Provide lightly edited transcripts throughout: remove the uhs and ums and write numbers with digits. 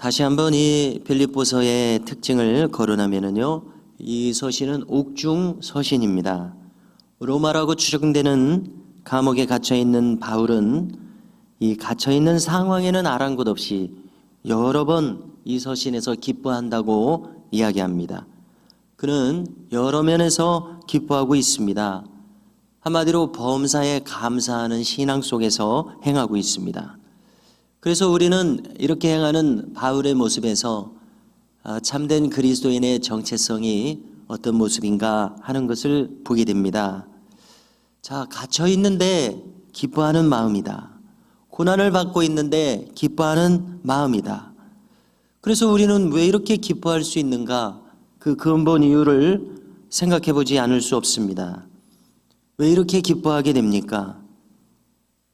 다시 한번 이 빌립보서의 특징을 거론하면은요, 이 서신은 옥중 서신입니다. 로마라고 추정되는 감옥에 갇혀 있는 바울은 이 갇혀 있는 상황에는 아랑곳 없이 여러 번 이 서신에서 기뻐한다고 이야기합니다. 그는 여러 면에서 기뻐하고 있습니다. 한마디로 범사에 감사하는 신앙 속에서 행하고 있습니다. 그래서 우리는 이렇게 행하는 바울의 모습에서 참된 그리스도인의 정체성이 어떤 모습인가 하는 것을 보게 됩니다. 자, 갇혀 있는데 기뻐하는 마음이다. 고난을 받고 있는데 기뻐하는 마음이다. 그래서 우리는 왜 이렇게 기뻐할 수 있는가? 그 근본 이유를 생각해 보지 않을 수 없습니다. 왜 이렇게 기뻐하게 됩니까?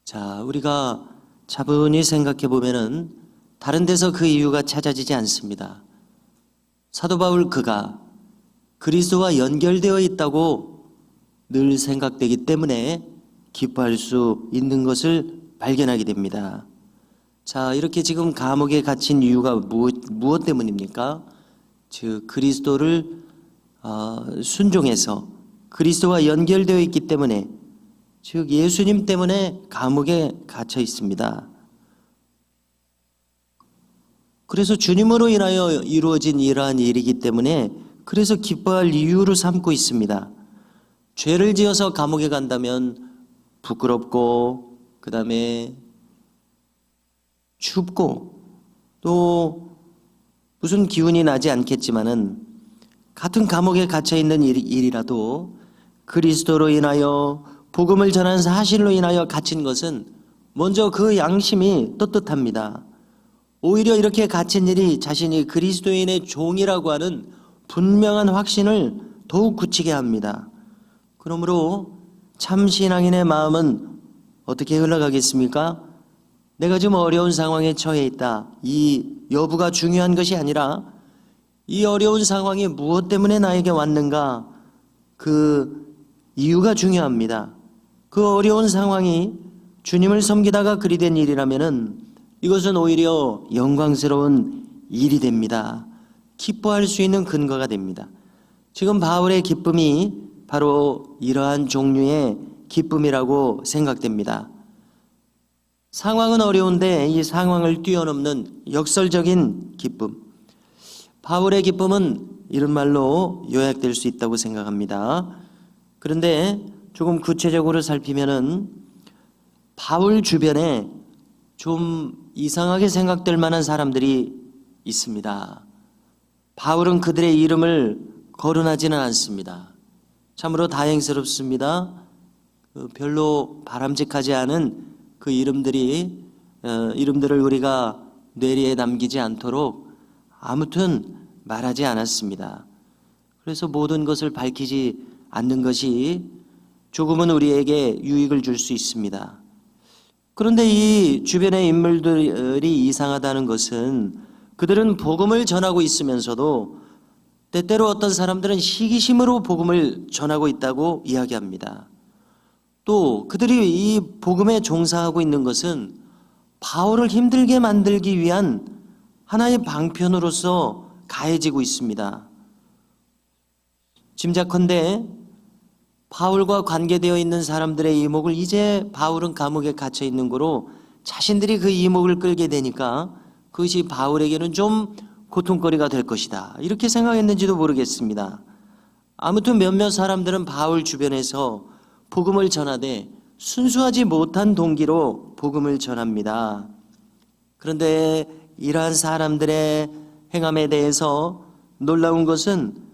자, 우리가 차분히 생각해 보면은 다른 데서 그 이유가 찾아지지 않습니다. 사도 바울 그가 그리스도와 연결되어 있다고 늘 생각되기 때문에 기뻐할 수 있는 것을 발견하게 됩니다. 자, 이렇게 지금 감옥에 갇힌 이유가 무엇 때문입니까? 즉 그리스도를 순종해서 그리스도와 연결되어 있기 때문에, 즉 예수님 때문에 감옥에 갇혀 있습니다. 그래서 주님으로 인하여 이루어진 이러한 일이기 때문에 그래서 기뻐할 이유로 삼고 있습니다. 죄를 지어서 감옥에 간다면 부끄럽고 그 다음에 춥고 또 무슨 기운이 나지 않겠지만은 같은 감옥에 갇혀 있는 일이라도 그리스도로 인하여 복음을 전하는 사실로 인하여 갇힌 것은 먼저 그 양심이 떳떳합니다. 오히려 이렇게 갇힌 일이 자신이 그리스도인의 종이라고 하는 분명한 확신을 더욱 굳히게 합니다. 그러므로 참 신앙인의 마음은 어떻게 흘러가겠습니까? 내가 지금 어려운 상황에 처해 있다. 이 여부가 중요한 것이 아니라 이 어려운 상황이 무엇 때문에 나에게 왔는가? 그 이유가 중요합니다. 그 어려운 상황이 주님을 섬기다가 그리 된 일이라면은 이것은 오히려 영광스러운 일이 됩니다. 기뻐할 수 있는 근거가 됩니다. 지금 바울의 기쁨이 바로 이러한 종류의 기쁨이라고 생각됩니다. 상황은 어려운데 이 상황을 뛰어넘는 역설적인 기쁨. 바울의 기쁨은 이런 말로 요약될 수 있다고 생각합니다. 그런데 조금 구체적으로 살피면은 바울 주변에 좀 이상하게 생각될 만한 사람들이 있습니다. 바울은 그들의 이름을 거론하지는 않습니다. 참으로 다행스럽습니다. 별로 바람직하지 않은 그 이름들을 우리가 뇌리에 남기지 않도록 아무튼 말하지 않았습니다. 그래서 모든 것을 밝히지 않는 것이 조금은 우리에게 유익을 줄 수 있습니다. 그런데 이 주변의 인물들이 이상하다는 것은 그들은 복음을 전하고 있으면서도 때때로 어떤 사람들은 시기심으로 복음을 전하고 있다고 이야기합니다. 또 그들이 이 복음에 종사하고 있는 것은 바울을 힘들게 만들기 위한 하나의 방편으로서 가해지고 있습니다. 짐작컨대 바울과 관계되어 있는 사람들의 이목을 이제 바울은 감옥에 갇혀 있는 거로 자신들이 그 이목을 끌게 되니까 그것이 바울에게는 좀 고통거리가 될 것이다. 이렇게 생각했는지도 모르겠습니다. 아무튼 몇몇 사람들은 바울 주변에서 복음을 전하되 순수하지 못한 동기로 복음을 전합니다. 그런데 이러한 사람들의 행함에 대해서 놀라운 것은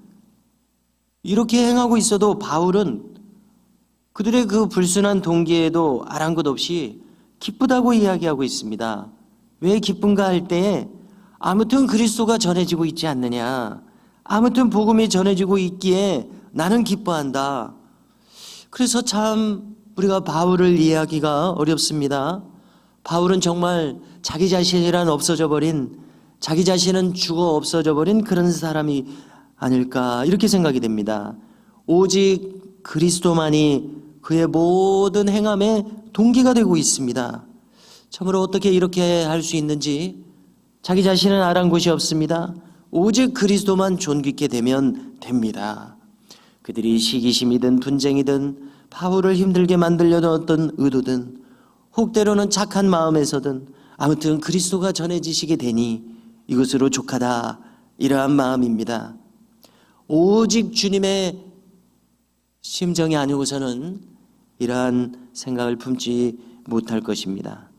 이렇게 행하고 있어도 바울은 그들의 그 불순한 동기에도 아랑곳 없이 기쁘다고 이야기하고 있습니다. 왜 기쁜가 할 때에 아무튼 그리스도가 전해지고 있지 않느냐, 아무튼 복음이 전해지고 있기에 나는 기뻐한다. 그래서 참 우리가 바울을 이해하기가 어렵습니다. 바울은 정말 자기 자신이란 없어져 버린, 자기 자신은 죽어 없어져 버린 그런 사람이 아닐까 이렇게 생각이 됩니다. 오직 그리스도만이 그의 모든 행함의 동기가 되고 있습니다. 참으로 어떻게 이렇게 할 수 있는지 자기 자신은 아랑곳이 없습니다. 오직 그리스도만 존귀케 되면 됩니다. 그들이 시기심이든 분쟁이든 바울을 힘들게 만들려는 어떤 의도든 혹 때로는 착한 마음에서든 아무튼 그리스도가 전해지시게 되니 이것으로 족하다, 이러한 마음입니다. 오직 주님의 심정이 아니고서는 이러한 생각을 품지 못할 것입니다.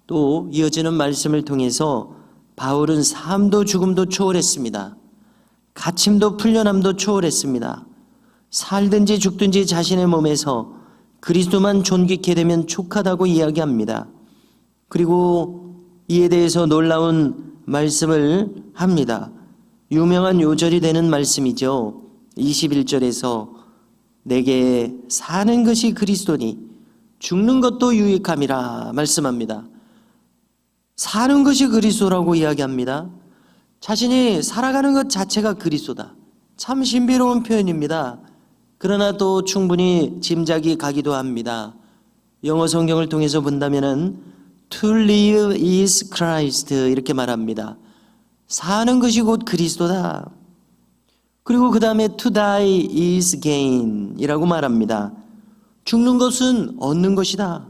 또 이어지는 말씀을 통해서 바울은 삶도 죽음도 초월했습니다. 갇힘도 풀려남도 초월했습니다. 살든지 죽든지 자신의 몸에서 그리스도만 존귀케 되면 족하다고 이야기합니다. 그리고 이에 대해서 놀라운 말씀을 합니다. 유명한 요절이 되는 말씀이죠. 21절에서 내게 사는 것이 그리스도니 죽는 것도 유익함이라 말씀합니다. 사는 것이 그리스도라고 이야기합니다. 자신이 살아가는 것 자체가 그리스도다. 참 신비로운 표현입니다. 그러나 또 충분히 짐작이 가기도 합니다. 영어 성경을 통해서 본다면은 To live is Christ 이렇게 말합니다. 사는 것이 곧 그리스도다. 그리고 그 다음에 To die is gain 이라고 말합니다. 죽는 것은 얻는 것이다.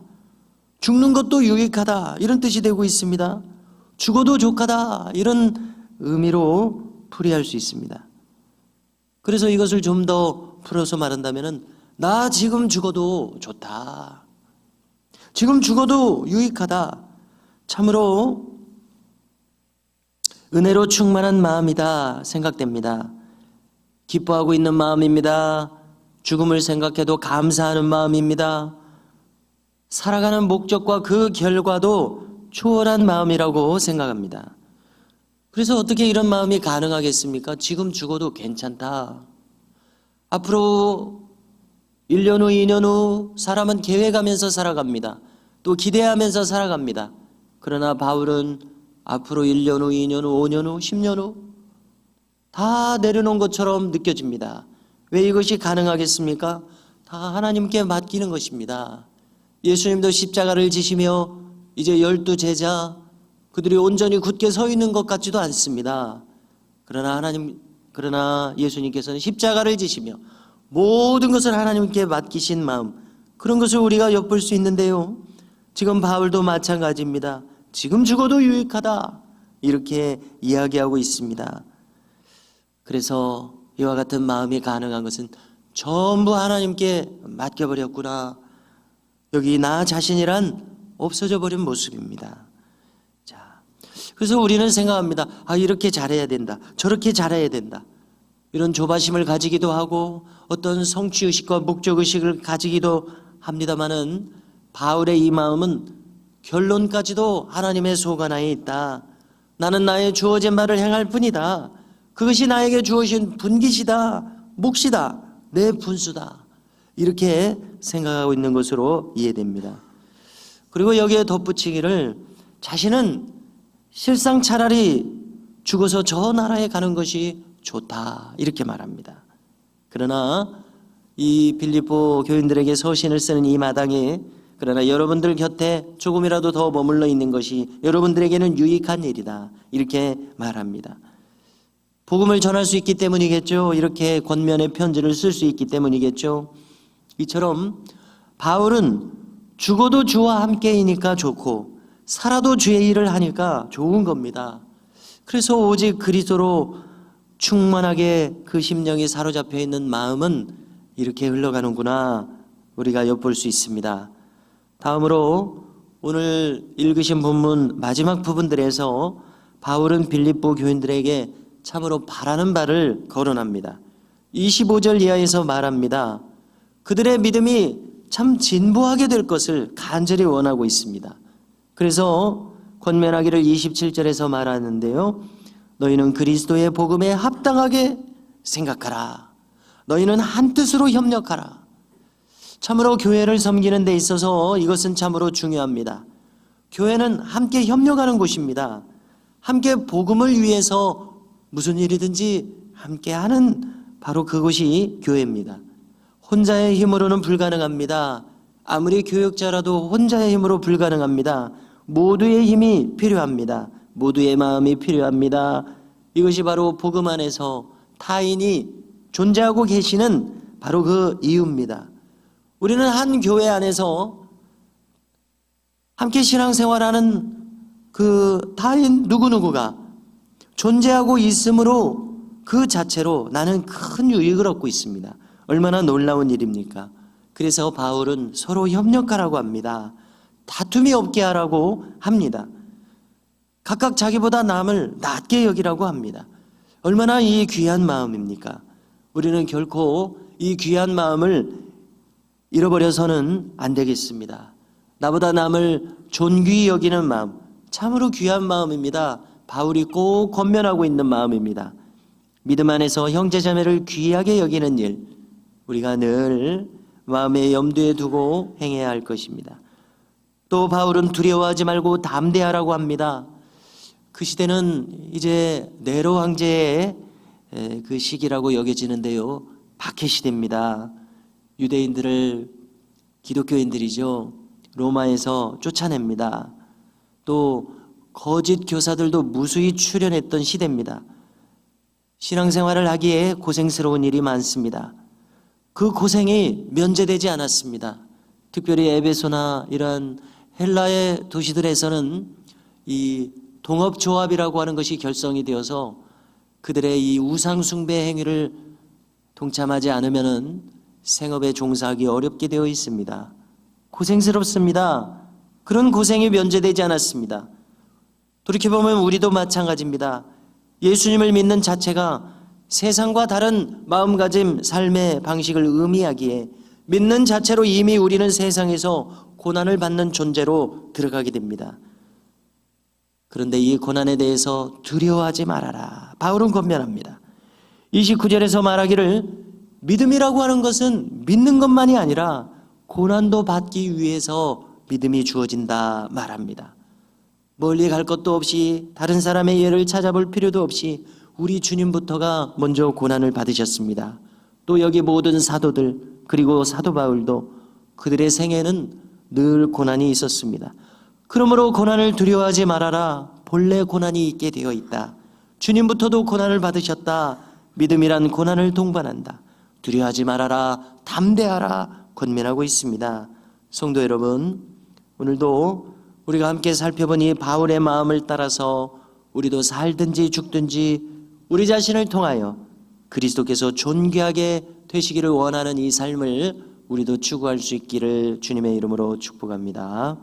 죽는 것도 유익하다 이런 뜻이 되고 있습니다. 죽어도 족하다 이런 의미로 풀이할 수 있습니다. 그래서 이것을 좀 더 풀어서 말한다면 나 지금 죽어도 좋다. 지금 죽어도 유익하다. 참으로 은혜로 충만한 마음이다 생각됩니다. 기뻐하고 있는 마음입니다. 죽음을 생각해도 감사하는 마음입니다. 살아가는 목적과 그 결과도 초월한 마음이라고 생각합니다. 그래서 어떻게 이런 마음이 가능하겠습니까? 지금 죽어도 괜찮다. 앞으로 1년 후, 2년 후 사람은 계획하면서 살아갑니다. 또 기대하면서 살아갑니다. 그러나 바울은 앞으로 1년 후, 2년 후, 5년 후, 10년 후 다 내려놓은 것처럼 느껴집니다. 왜 이것이 가능하겠습니까? 다 하나님께 맡기는 것입니다. 예수님도 십자가를 지시며 이제 12제자 그들이 온전히 굳게 서 있는 것 같지도 않습니다. 그러나 예수님께서는 십자가를 지시며 모든 것을 하나님께 맡기신 마음, 그런 것을 우리가 엿볼 수 있는데요. 지금 바울도 마찬가지입니다. 지금 죽어도 유익하다 이렇게 이야기하고 있습니다. 그래서 이와 같은 마음이 가능한 것은 전부 하나님께 맡겨버렸구나. 여기 나 자신이란 없어져 버린 모습입니다. 자, 그래서 우리는 생각합니다. 이렇게 잘해야 된다. 저렇게 잘해야 된다. 이런 조바심을 가지기도 하고 어떤 성취의식과 목적의식을 가지기도 합니다마는 바울의 이 마음은 결론까지도 하나님의 소관하에 있다. 나는 나의 주어진 말을 행할 뿐이다. 그것이 나에게 주어진 분깃이다. 몫이다. 내 분수다. 이렇게 생각하고 있는 것으로 이해됩니다. 그리고 여기에 덧붙이기를 자신은 실상 차라리 죽어서 저 나라에 가는 것이 좋다 이렇게 말합니다. 그러나 이 빌립보 교인들에게 서신을 쓰는 이 마당에 그러나 여러분들 곁에 조금이라도 더 머물러 있는 것이 여러분들에게는 유익한 일이다 이렇게 말합니다. 복음을 전할 수 있기 때문이겠죠. 이렇게 권면의 편지를 쓸 수 있기 때문이겠죠. 이처럼 바울은 죽어도 주와 함께이니까 좋고 살아도 주의 일을 하니까 좋은 겁니다. 그래서 오직 그리스도로 충만하게 그 심령이 사로잡혀 있는 마음은 이렇게 흘러가는구나 우리가 엿볼 수 있습니다. 다음으로 오늘 읽으신 본문 마지막 부분들에서 바울은 빌립보 교인들에게 참으로 바라는 바를 거론합니다. 25절 이하에서 말합니다. 그들의 믿음이 참 진보하게 될 것을 간절히 원하고 있습니다. 그래서 권면하기를 27절에서 말하는데요. 너희는 그리스도의 복음에 합당하게 생각하라. 너희는 한 뜻으로 협력하라. 참으로 교회를 섬기는 데 있어서 이것은 참으로 중요합니다. 교회는 함께 협력하는 곳입니다. 함께 복음을 위해서 무슨 일이든지 함께하는 바로 그곳이 교회입니다. 혼자의 힘으로는 불가능합니다. 아무리 교역자라도 혼자의 힘으로 불가능합니다. 모두의 힘이 필요합니다. 모두의 마음이 필요합니다. 이것이 바로 복음 안에서 타인이 존재하고 계시는 바로 그 이유입니다. 우리는 한 교회 안에서 함께 신앙생활하는 그 타인 누구누구가 존재하고 있으므로 그 자체로 나는 큰 유익을 얻고 있습니다. 얼마나 놀라운 일입니까? 그래서 바울은 서로 협력하라고 합니다. 다툼이 없게 하라고 합니다. 각각 자기보다 남을 낮게 여기라고 합니다. 얼마나 이 귀한 마음입니까? 우리는 결코 이 귀한 마음을 잃어버려서는 안 되겠습니다. 나보다 남을 존귀히 여기는 마음, 참으로 귀한 마음입니다. 바울이 꼭 권면하고 있는 마음입니다. 믿음 안에서 형제자매를 귀하게 여기는 일, 우리가 늘 마음의 염두에 두고 행해야 할 것입니다. 또 바울은 두려워하지 말고 담대하라고 합니다. 그 시대는 이제 네로 황제의 그 시기라고 여겨지는데요, 박해 시대입니다. 유대인들을 기독교인들이죠, 로마에서 쫓아냅니다. 또 거짓 교사들도 무수히 출현했던 시대입니다. 신앙생활을 하기에 고생스러운 일이 많습니다. 그 고생이 면제되지 않았습니다. 특별히 에베소나 이러한 헬라의 도시들에서는 이 동업조합이라고 하는 것이 결성이 되어서 그들의 이 우상숭배 행위를 동참하지 않으면은 생업에 종사하기 어렵게 되어 있습니다. 고생스럽습니다. 그런 고생이 면제되지 않았습니다. 돌이켜보면 우리도 마찬가지입니다. 예수님을 믿는 자체가 세상과 다른 마음가짐, 삶의 방식을 의미하기에 믿는 자체로 이미 우리는 세상에서 고난을 받는 존재로 들어가게 됩니다. 그런데 이 고난에 대해서 두려워하지 말아라, 바울은 권면합니다. 29절에서 말하기를 믿음이라고 하는 것은 믿는 것만이 아니라 고난도 받기 위해서 믿음이 주어진다 말합니다. 멀리 갈 것도 없이 다른 사람의 예를 찾아볼 필요도 없이 우리 주님부터가 먼저 고난을 받으셨습니다. 또 여기 모든 사도들, 그리고 사도 바울도 그들의 생애는 늘 고난이 있었습니다. 그러므로 고난을 두려워하지 말아라. 본래 고난이 있게 되어 있다. 주님부터도 고난을 받으셨다. 믿음이란 고난을 동반한다. 두려워하지 말아라. 담대하라. 권면하고 있습니다. 성도 여러분, 오늘도 우리가 함께 살펴본 이 바울의 마음을 따라서 우리도 살든지 죽든지 우리 자신을 통하여 그리스도께서 존귀하게 되시기를 원하는 이 삶을 우리도 추구할 수 있기를 주님의 이름으로 축복합니다.